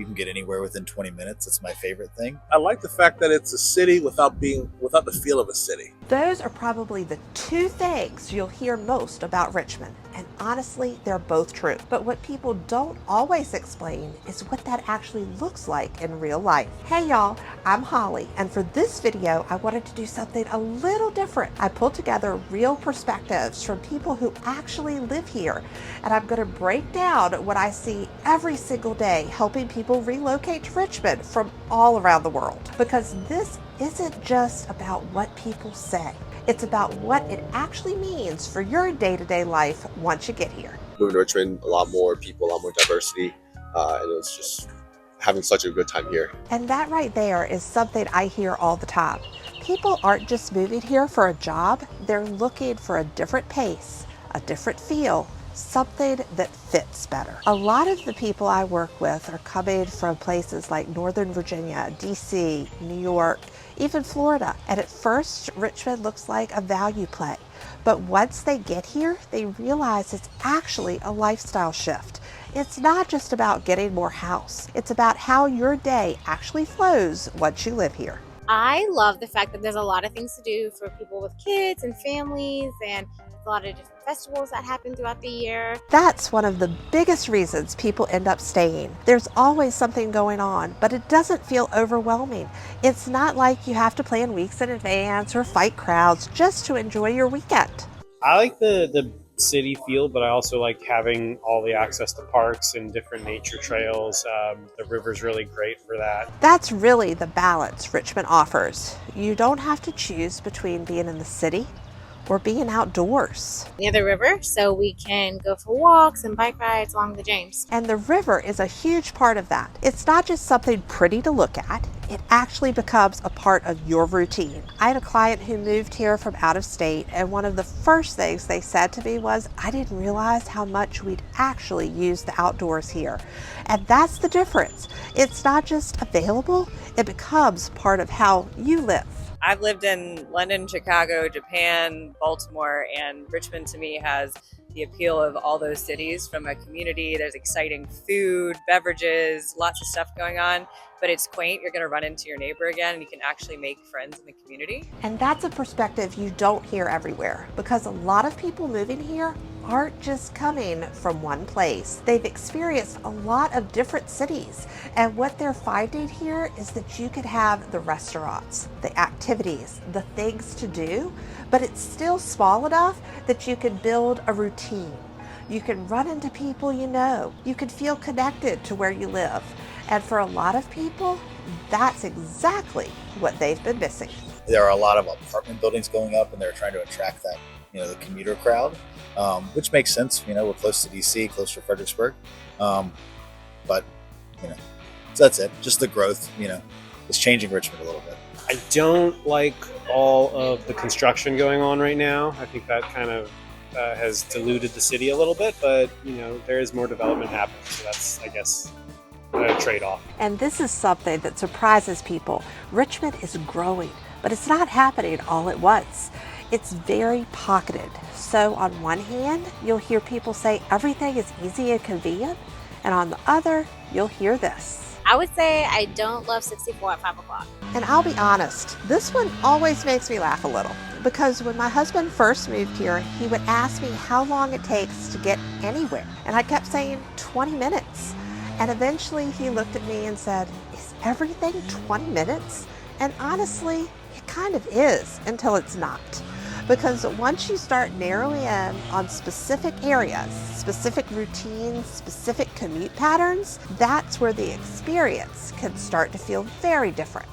You can get anywhere within 20 minutes. That's my favorite thing. I like the fact that it's a city without the feel of a city. Those are probably the two things you'll hear most about Richmond. And honestly, they're both true. But what people don't always explain is what that actually looks like in real life. Hey y'all, I'm Holly, and for this video, I wanted to do something a little different. I pulled together real perspectives from people who actually live here, and I'm gonna break down what I see every single day helping people relocate to Richmond from all around the world. Because this isn't just about what people say. It's about what it actually means for your day-to-day life once you get here. Moving to Richmond, a lot more people, a lot more diversity, and it's just having such a good time here. And that right there is something I hear all the time. People aren't just moving here for a job, they're looking for a different pace, a different feel, something that fits better. A lot of the people I work with are coming from places like Northern Virginia, DC, New York, even Florida. And at first, Richmond looks like a value play. But once they get here, they realize it's actually a lifestyle shift. It's not just about getting more house. It's about how your day actually flows once you live here. I love the fact that there's a lot of things to do for people with kids and families, and a lot of different festivals that happen throughout the year. That's one of the biggest reasons people end up staying. There's always something going on, but it doesn't feel overwhelming. It's not like you have to plan weeks in advance or fight crowds just to enjoy your weekend. I like the city feel, but I also like having all the access to parks and different nature trails. The river's really great for that. That's really the balance Richmond offers. You don't have to choose between being in the city or being outdoors. Near the river, so we can go for walks and bike rides along the James. And the river is a huge part of that. It's not just something pretty to look at, it actually becomes a part of your routine. I had a client who moved here from out of state, and one of the first things they said to me was, I didn't realize how much we'd actually use the outdoors here. And that's the difference. It's not just available, it becomes part of how you live. I've lived in London, Chicago, Japan, Baltimore, and Richmond to me has the appeal of all those cities. From a community, there's exciting food, beverages, lots of stuff going on, but it's quaint. You're going to run into your neighbor again, and you can actually make friends in the community. And that's a perspective you don't hear everywhere, because a lot of people moving here aren't just coming from one place. They've experienced a lot of different cities, and what they're finding here is that you could have the restaurants, the activities, the things to do, but it's still small enough that you can build a routine. You can run into people you know. You can feel connected to where you live. And for a lot of people, that's exactly what they've been missing. There are a lot of apartment buildings going up, and they're trying to attract that, the commuter crowd, which makes sense. We're close to DC, close to Fredericksburg, but so that's it. Just the growth, is changing Richmond a little bit. I don't like all of the construction going on right now. I think that kind of has diluted the city a little bit, but there is more development happening, so that's, I guess, a trade-off. And this is something that surprises people. Richmond is growing, but it's not happening all at once. It's very pocketed. So on one hand, you'll hear people say everything is easy and convenient, and on the other, you'll hear this. I would say I don't love 64 at 5 o'clock. And I'll be honest, this one always makes me laugh a little, because when my husband first moved here, he would ask me how long it takes to get anywhere. And I kept saying 20 minutes. And eventually he looked at me and said, is everything 20 minutes? And honestly, it kind of is until it's not. Because once you start narrowing in on specific areas, specific routines, specific commute patterns, that's where the experience can start to feel very different.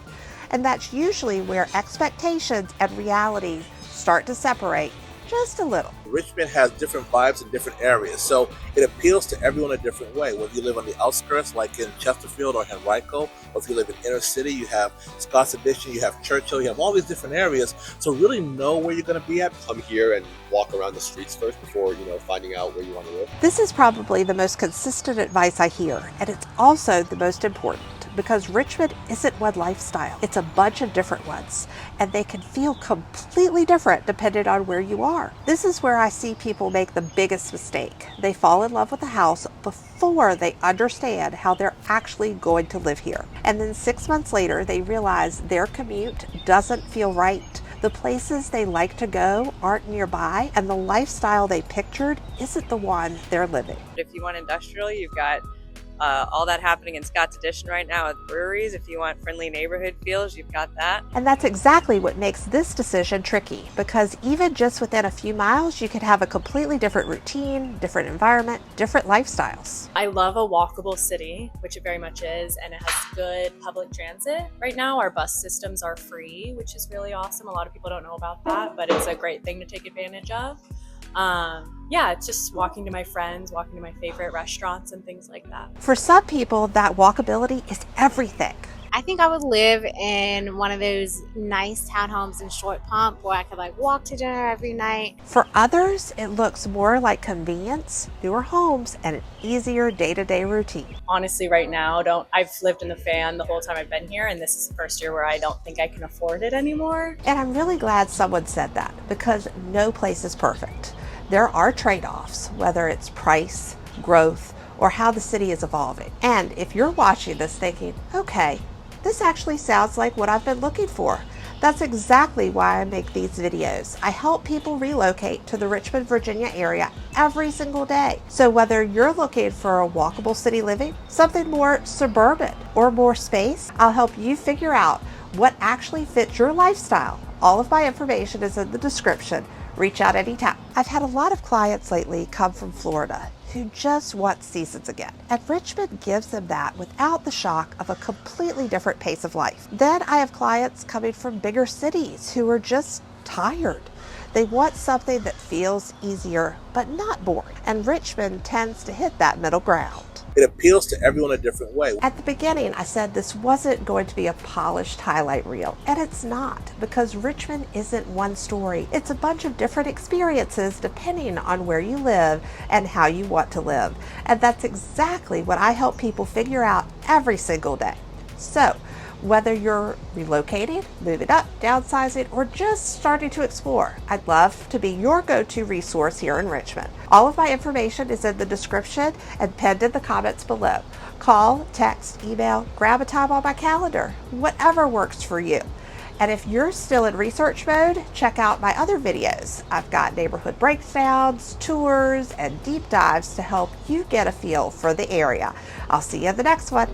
And that's usually where expectations and reality start to separate just a little. Richmond has different vibes in different areas, so it appeals to everyone a different way. Whether you live on the outskirts, like in Chesterfield or Henrico, or if you live in inner city, you have Scott's Addition, you have Churchill, you have all these different areas. So really know where you're going to be at. Come here and walk around the streets first before finding out where you want to live. This is probably the most consistent advice I hear, and it's also the most important, because Richmond isn't one lifestyle. It's a bunch of different ones, and they can feel completely different depending on where you are. This is where I see people make the biggest mistake. They fall in love with the house before they understand how they're actually going to live here. And then 6 months later, they realize their commute doesn't feel right. The places they like to go aren't nearby, and the lifestyle they pictured isn't the one they're living. If you want industrial, you've got all that happening in Scott's Addition right now with breweries. If you want friendly neighborhood feels, you've got that. And that's exactly what makes this decision tricky, because even just within a few miles, you could have a completely different routine, different environment, different lifestyles. I love a walkable city, which it very much is, and it has good public transit. Right now, our bus systems are free, which is really awesome. A lot of people don't know about that, but it's a great thing to take advantage of. Yeah, it's just walking to my friends, walking to my favorite restaurants and things like that. For some people, that walkability is everything. I think I would live in one of those nice townhomes in Short Pump where I could like walk to dinner every night. For others, it looks more like convenience, newer homes, and an easier day-to-day routine. Honestly, right now, I've lived in the fan the whole time I've been here, and this is the first year where I don't think I can afford it anymore. And I'm really glad someone said that, because no place is perfect. There are trade-offs, whether it's price, growth, or how the city is evolving. And if you're watching this thinking, okay, this actually sounds like what I've been looking for, that's exactly why I make these videos. I help people relocate to the Richmond, Virginia area every single day. So whether you're looking for a walkable city living, something more suburban, or more space, I'll help you figure out what actually fits your lifestyle. All of my information is in the description. Reach out anytime. I've had a lot of clients lately come from Florida who just want seasons again. And Richmond gives them that without the shock of a completely different pace of life. Then I have clients coming from bigger cities who are just tired. They want something that feels easier but not boring. And Richmond tends to hit that middle ground. It appeals to everyone a different way. At the beginning, I said this wasn't going to be a polished highlight reel, and it's not, because Richmond isn't one story. It's a bunch of different experiences depending on where you live and how you want to live. And that's exactly what I help people figure out every single day. So, whether you're relocating, moving up, downsizing, or just starting to explore, I'd love to be your go-to resource here in Richmond. All of my information is in the description and pinned in the comments below. Call, text, email, grab a time on my calendar, whatever works for you. And if you're still in research mode, check out my other videos. I've got neighborhood breakdowns, tours, and deep dives to help you get a feel for the area. I'll see you in the next one.